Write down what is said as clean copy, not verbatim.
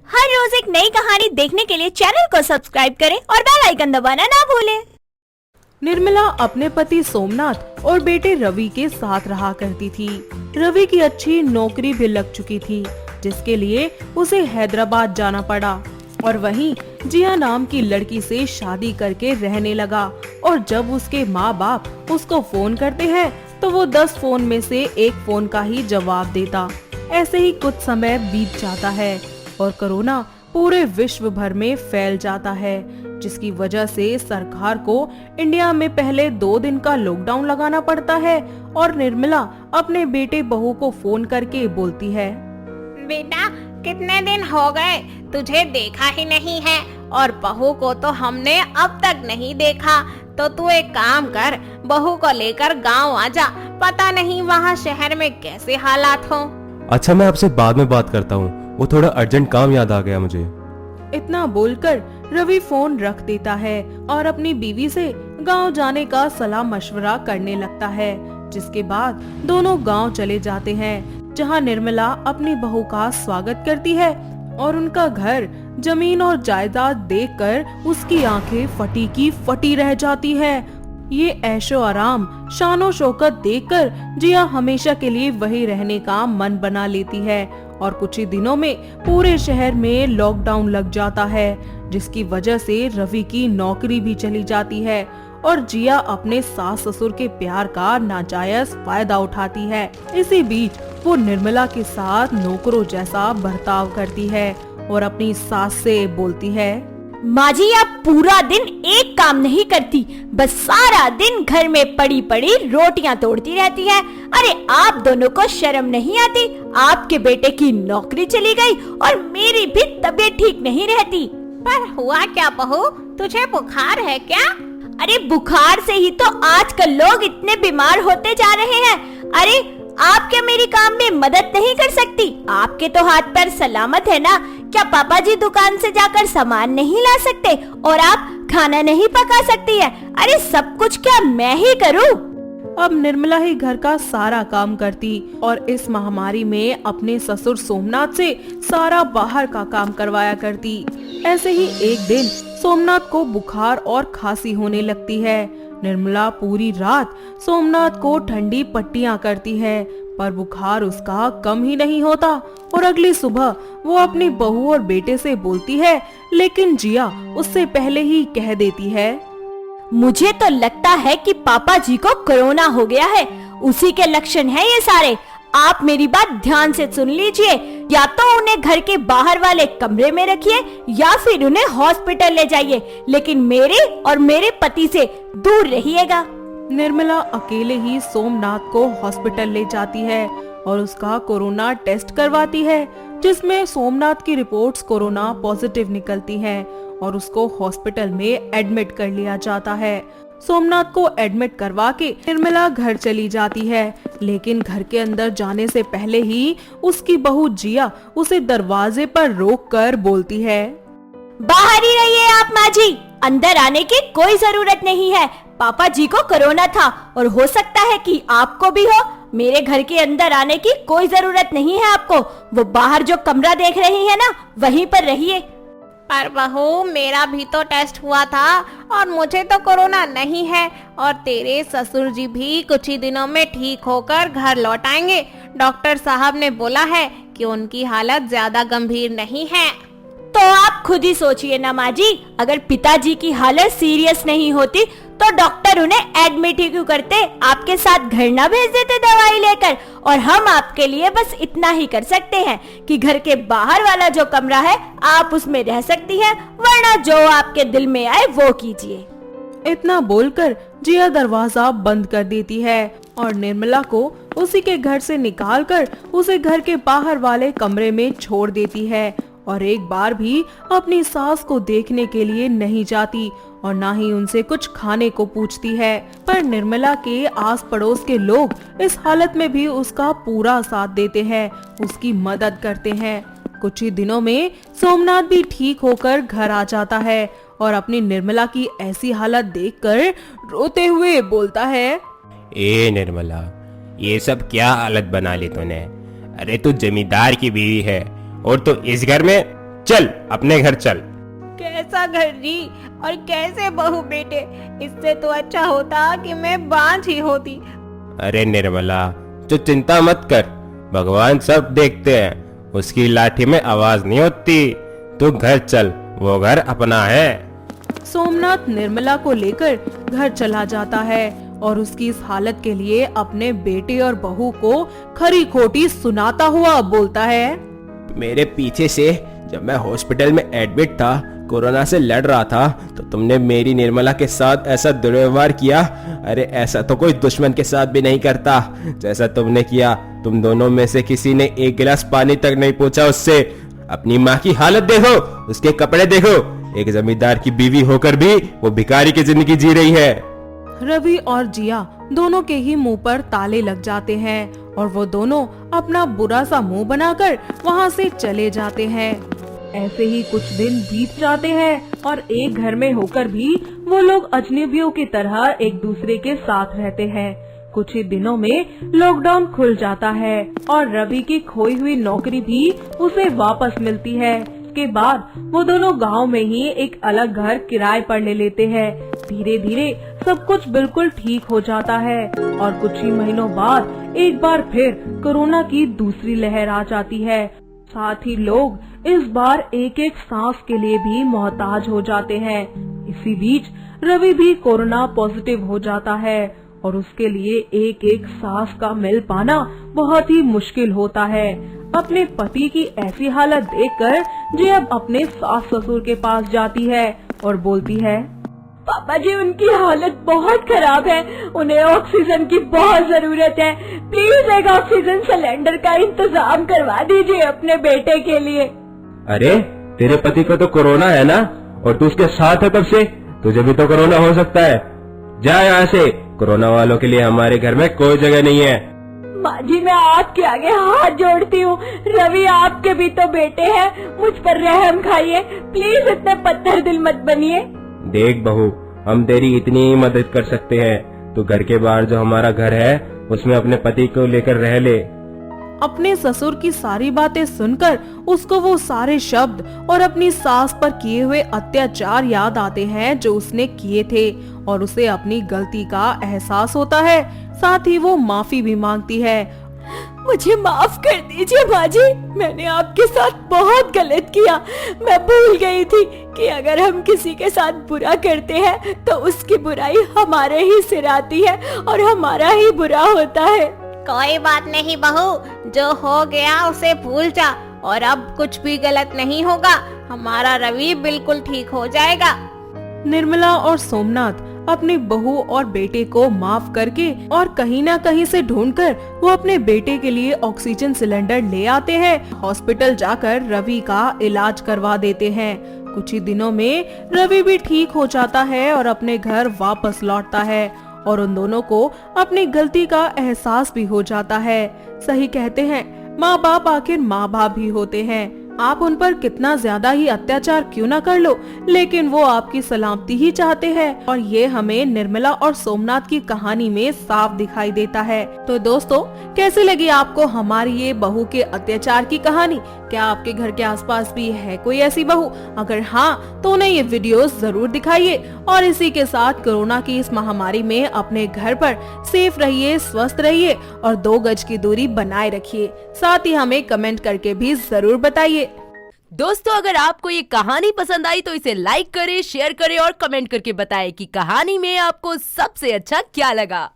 हर रोज एक नई कहानी देखने के लिए चैनल को सब्सक्राइब करें और बेल आइकन दबाना ना भूलें। निर्मला अपने पति सोमनाथ और बेटे रवि के साथ रहा करती थी। रवि की अच्छी नौकरी भी लग चुकी थी, जिसके लिए उसे हैदराबाद जाना पड़ा और वहीं जिया नाम की लड़की से शादी करके रहने लगा। और जब उसके माँ बाप उसको फोन करते हैं तो वो 10 फोन में से एक फोन का ही जवाब देता। ऐसे ही कुछ समय बीत जाता है और कोरोना पूरे विश्व भर में फैल जाता है, जिसकी वजह से सरकार को इंडिया में पहले 2 दिन का लॉकडाउन लगाना पड़ता है। और निर्मला अपने बेटे बहू को फोन करके बोलती है, बेटा कितने दिन हो गए तुझे देखा ही नहीं है, और बहू को तो हमने अब तक नहीं देखा। तो तू एक काम कर, बहू को लेकर गांव आ जा, पता नहीं वहाँ शहर में कैसे हालात हो। अच्छा, मैं आपसे बाद में बात करता हूँ, वो थोड़ा अर्जेंट काम याद आ गया मुझे। इतना बोलकर रवि फोन रख देता है और अपनी बीवी से गांव जाने का सलाह मशवरा करने लगता है। जिसके बाद दोनों गांव चले जाते हैं, जहां निर्मला अपनी बहू का स्वागत करती है और उनका घर, जमीन और जायदाद देखकर उसकी आंखें फटी की फटी रह जाती है। ये ऐशो आराम, शानो शौकत देखकर जिया हमेशा के लिए वही रहने का मन बना लेती है। और कुछ ही दिनों में पूरे शहर में लॉकडाउन लग जाता है, जिसकी वजह से रवि की नौकरी भी चली जाती है और जिया अपने सास ससुर के प्यार का नाजायज फायदा उठाती है। इसी बीच वो निर्मला के साथ नौकरों जैसा बर्ताव करती है और अपनी सास से बोलती है, माँ जी आप पूरा दिन एक काम नहीं करती, बस सारा दिन घर में पड़ी पड़ी रोटियां तोड़ती रहती है। अरे आप दोनों को शर्म नहीं आती? आपके बेटे की नौकरी चली गई और मेरी भी तबीयत ठीक नहीं रहती। पर हुआ क्या बहू, तुझे बुखार है क्या? अरे बुखार से ही तो आजकल लोग इतने बीमार होते जा रहे हैं। अरे आप क्या मेरी काम में मदद नहीं कर सकती? आपके तो हाथ पैर सलामत है ना? क्या पापा जी दुकान से जाकर सामान नहीं ला सकते और आप खाना नहीं पका सकती है? अरे सब कुछ क्या मैं ही करूं? अब निर्मला ही घर का सारा काम करती और इस महामारी में अपने ससुर सोमनाथ से सारा बाहर का काम करवाया करती। ऐसे ही एक दिन सोमनाथ को बुखार और खांसी होने लगती है। निर्मला पूरी रात सोमनाथ को ठंडी पट्टियां करती है, पर बुखार उसका कम ही नहीं होता। और अगली सुबह वो अपनी बहू और बेटे से बोलती है, लेकिन जिया उससे पहले ही कह देती है, मुझे तो लगता है कि पापा जी को कोरोना हो गया है, उसी के लक्षण हैं ये सारे। आप मेरी बात ध्यान से सुन लीजिए, या तो उन्हें घर के बाहर वाले कमरे में रखिए या फिर उन्हें हॉस्पिटल ले जाइए, लेकिन मेरे और मेरे पति से दूर रहिएगा। निर्मला अकेले ही सोमनाथ को हॉस्पिटल ले जाती है और उसका कोरोना टेस्ट करवाती है, जिसमें सोमनाथ की रिपोर्ट्स कोरोना पॉजिटिव निकलती हैं और उसको हॉस्पिटल में एडमिट कर लिया जाता है। सोमनाथ को एडमिट करवा के निर्मला घर चली जाती है, लेकिन घर के अंदर जाने से पहले ही उसकी बहू जिया उसे दरवाजे पर रोककर बोलती है, बाहर ही रहिए आप माँ जी, अंदर आने की कोई जरूरत नहीं है। पापा जी को कोरोना था और हो सकता है कि आपको भी हो। मेरे घर के अंदर आने की कोई जरूरत नहीं है आपको। वो बाहर जो कमरा देख रही है ना, वहीं पर रहिए। पर बहू मेरा भी तो टेस्ट हुआ था और मुझे तो कोरोना नहीं है, और तेरे ससुर जी भी कुछ ही दिनों में ठीक होकर घर लौट आएंगे। डॉक्टर साहब ने बोला है कि उनकी हालत ज्यादा गंभीर नहीं है। तो आप खुद ही सोचिए ना माँ जी, अगर पिताजी की हालत सीरियस नहीं होती तो डॉक्टर उन्हें एडमिट ही क्यों करते? आपके साथ घर ना भेज देते दवाई लेकर? और हम आपके लिए बस इतना ही कर सकते हैं कि घर के बाहर वाला जो कमरा है आप उसमें रह सकती हैं, वरना जो आपके दिल में आए वो कीजिए। इतना बोलकर जिया दरवाजा बंद कर देती है और निर्मला को उसी के घर से निकालकर उसे घर के बाहर वाले कमरे में छोड़ देती है और एक बार भी अपनी सास को देखने के लिए नहीं जाती और ना ही उनसे कुछ खाने को पूछती है। पर निर्मला के आस पड़ोस के लोग इस हालत में भी उसका पूरा साथ देते हैं, उसकी मदद करते हैं। कुछ ही दिनों में सोमनाथ भी ठीक होकर घर आ जाता है और अपनी निर्मला की ऐसी हालत देखकर रोते हुए बोलता है, ए निर्मला, ये सब क्या हालत बना ली तूने? अरे तू जमींदार की बीवी है और तो इस घर में चल अपने घर चल। कैसा घर जी, और कैसे बहू बेटे? इससे तो अच्छा होता कि मैं बांझ ही होती। अरे निर्मला, तो चिंता मत कर, भगवान सब देखते हैं, उसकी लाठी में आवाज नहीं होती। तू घर चल, वो घर अपना है। सोमनाथ निर्मला को लेकर घर चला जाता है और उसकी इस हालत के लिए अपने बेटे और बहू को खरी खोटी सुनाता हुआ बोलता है। मेरे पीछे से जब मैं हॉस्पिटल में एडमिट था, कोरोना से लड़ रहा था, तो तुमने मेरी निर्मला के साथ ऐसा दुर्व्यवहार किया। अरे ऐसा तो कोई दुश्मन के साथ भी नहीं करता जैसा तुमने किया। तुम दोनों में से किसी ने एक गिलास पानी तक नहीं पूछा उससे। अपनी माँ की हालत देखो, उसके कपड़े देखो। एक जमींदार की बीवी होकर भी वो भिखारी की जिंदगी जी रही है। रवि और जिया दोनों के ही मुंह पर ताले लग जाते हैं और वो दोनों अपना बुरा सा मुंह बनाकर वहाँ से चले जाते हैं। ऐसे ही कुछ दिन बीत जाते हैं और एक घर में होकर भी वो लोग अजनबियों की तरह एक दूसरे के साथ रहते हैं। कुछ ही दिनों में लॉकडाउन खुल जाता है और रवि की खोई हुई नौकरी भी उसे वापस मिलती है। के बाद वो दोनों गांव में ही एक अलग घर किराए पर ले लेते हैं। धीरे धीरे सब कुछ बिल्कुल ठीक हो जाता है और कुछ ही महीनों बाद एक बार फिर कोरोना की दूसरी लहर आ जाती है। साथ ही लोग इस बार एक एक सांस के लिए भी मोहताज हो जाते हैं। इसी बीच रवि भी कोरोना पॉजिटिव हो जाता है और उसके लिए एक एक सांस का मिल पाना बहुत ही मुश्किल होता है। अपने पति की ऐसी हालत देखकर जी अब अपने सास ससुर के पास जाती है और बोलती है, पापा जी उनकी हालत बहुत खराब है, उन्हें ऑक्सीजन की बहुत जरूरत है। प्लीज एक ऑक्सीजन सिलेंडर का इंतजाम करवा दीजिए अपने बेटे के लिए। अरे तेरे पति को तो कोरोना है ना, और तू उसके साथ है तब से, तुझे भी तो कोरोना हो सकता है। जा यहाँ से, कोरोना वालों के लिए हमारे घर में कोई जगह नहीं है। माँ जी मैं आपके आगे हाथ जोड़ती हूँ, रवि आपके भी तो बेटे हैं, मुझ पर रहम खाइए, प्लीज इतने पत्थर दिल मत बनिए। देख बहू, हम तेरी इतनी ही मदद कर सकते हैं। तू घर के बाहर जो हमारा घर है उसमें अपने पति को लेकर रह ले। अपने ससुर की सारी बातें सुनकर उसको वो सारे शब्द और अपनी सास पर किए हुए अत्याचार याद आते हैं जो उसने किए थे और उसे अपनी गलती का एहसास होता है। साथ ही वो माफी भी मांगती है। मुझे माफ कर दीजिए माँ जी, मैंने आपके साथ बहुत गलत किया। मैं भूल गई थी कि अगर हम किसी के साथ बुरा करते हैं तो उसकी बुराई हमारे ही सिर आती है और हमारा ही बुरा होता है। कोई बात नहीं बहू, जो हो गया उसे भूल जा और अब कुछ भी गलत नहीं होगा। हमारा रवि बिल्कुल ठीक हो जाएगा। निर्मला और सोमनाथ अपनी बहू और बेटे को माफ करके और कहीं ना कहीं से ढूंढकर वो अपने बेटे के लिए ऑक्सीजन सिलेंडर ले आते हैं। हॉस्पिटल जाकर रवि का इलाज करवा देते हैं। कुछ ही दिनों में रवि भी ठीक हो जाता है और अपने घर वापस लौटता है और उन दोनों को अपनी गलती का एहसास भी हो जाता है। सही कहते हैं, माँ बाप आखिर माँ बाप ही होते हैं। आप उन पर कितना ज्यादा ही अत्याचार क्यों ना कर लो, लेकिन वो आपकी सलामती ही चाहते हैं और ये हमें निर्मला और सोमनाथ की कहानी में साफ दिखाई देता है। तो दोस्तों, कैसी लगी आपको हमारी ये बहू के अत्याचार की कहानी? क्या आपके घर के आसपास भी है कोई ऐसी बहू? अगर हाँ तो उन्हें ये वीडियोस जरूर दिखाइए और इसी के साथ कोरोना की इस महामारी में अपने घर पर सेफ रहिए, स्वस्थ रहिए और 2 गज की दूरी बनाए रखिए। साथ ही हमें कमेंट करके भी जरूर बताइए। दोस्तों, अगर आपको ये कहानी पसंद आई तो इसे लाइक करें, शेयर करें और कमेंट करके बताएं कि कहानी में आपको सबसे अच्छा क्या लगा।